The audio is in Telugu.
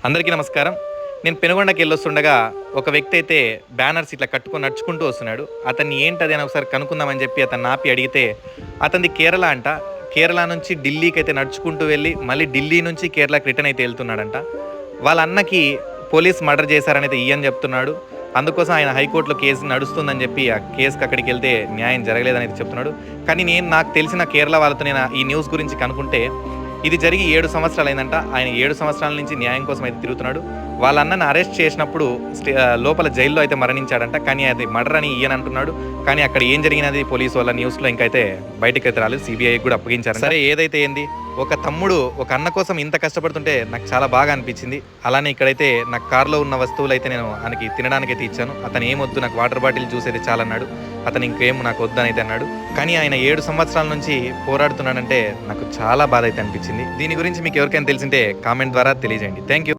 అందరికీ నమస్కారం. నేను పెనుగొండకి వెళ్ళొస్తుండగా ఒక వ్యక్తి అయితే బ్యానర్స్ ఇట్లా కట్టుకొని నడుచుకుంటూ వస్తున్నాడు. అతన్ని ఏంటది అని ఒకసారి కనుక్కుందామని చెప్పి అతన్ని ఆపి అడిగితే అతనిది కేరళ అంట. కేరళ నుంచి ఢిల్లీకి అయితే నడుచుకుంటూ వెళ్ళి మళ్ళీ ఢిల్లీ నుంచి కేరళకి రిటర్న్ అయితే వెళ్తున్నాడంట. వాళ్ళ అన్నకి పోలీస్ మర్డర్ చేశారనైతే ఈయన చెప్తున్నాడు. అందుకోసం ఆయన హైకోర్టులో కేసు నడుస్తుందని చెప్పి ఆ కేసుకి అక్కడికి వెళ్తే న్యాయం జరగలేదని చెప్తున్నాడు. కానీ నాకు తెలిసిన కేరళ వాళ్ళతో నేను ఈ న్యూస్ గురించి కనుక్కుంటే ఇది జరిగి 7 సంవత్సరాలు అయిందంట. ఆయన 7 సంవత్సరాల నుంచి న్యాయం కోసం అయితే తిరుగుతున్నాడు. వాళ్ళ అన్నను అరెస్ట్ చేసినప్పుడు లోపల జైల్లో అయితే మరణించాడంట. కానీ అది మర్డర్ అని ఈయన అంటున్నాడు. కానీ అక్కడ ఏం జరిగినది పోలీసు వాళ్ళ న్యూస్లో ఇంకైతే బయటకు అయితే రాలేదు. సిబిఐకి కూడా అప్పగించారు. సరే ఏదైతే ఏంది, ఒక తమ్ముడు ఒక అన్న కోసం ఇంత కష్టపడుతుంటే నాకు చాలా బాగా అనిపించింది. అలానే ఇక్కడైతే నాకు కార్లో ఉన్న వస్తువులు అయితే నేను ఆయనకి తినడానికి అయితే ఇచ్చాను. అతను ఏమొద్దు, నాకు వాటర్ బాటిల్ జ్యూస్ అయితే చాలన్నాడు. అతను ఇంకేం నాకు వద్దని అయితే అన్నాడు. కానీ ఆయన 7 సంవత్సరాల నుంచి పోరాడుతున్నాడంటే నాకు చాలా బాధ అయితే అనిపించింది. దీని గురించి మీకు ఎవరికైనా తెలిసింటే కామెంట్ ద్వారా తెలియజేయండి. Thank you.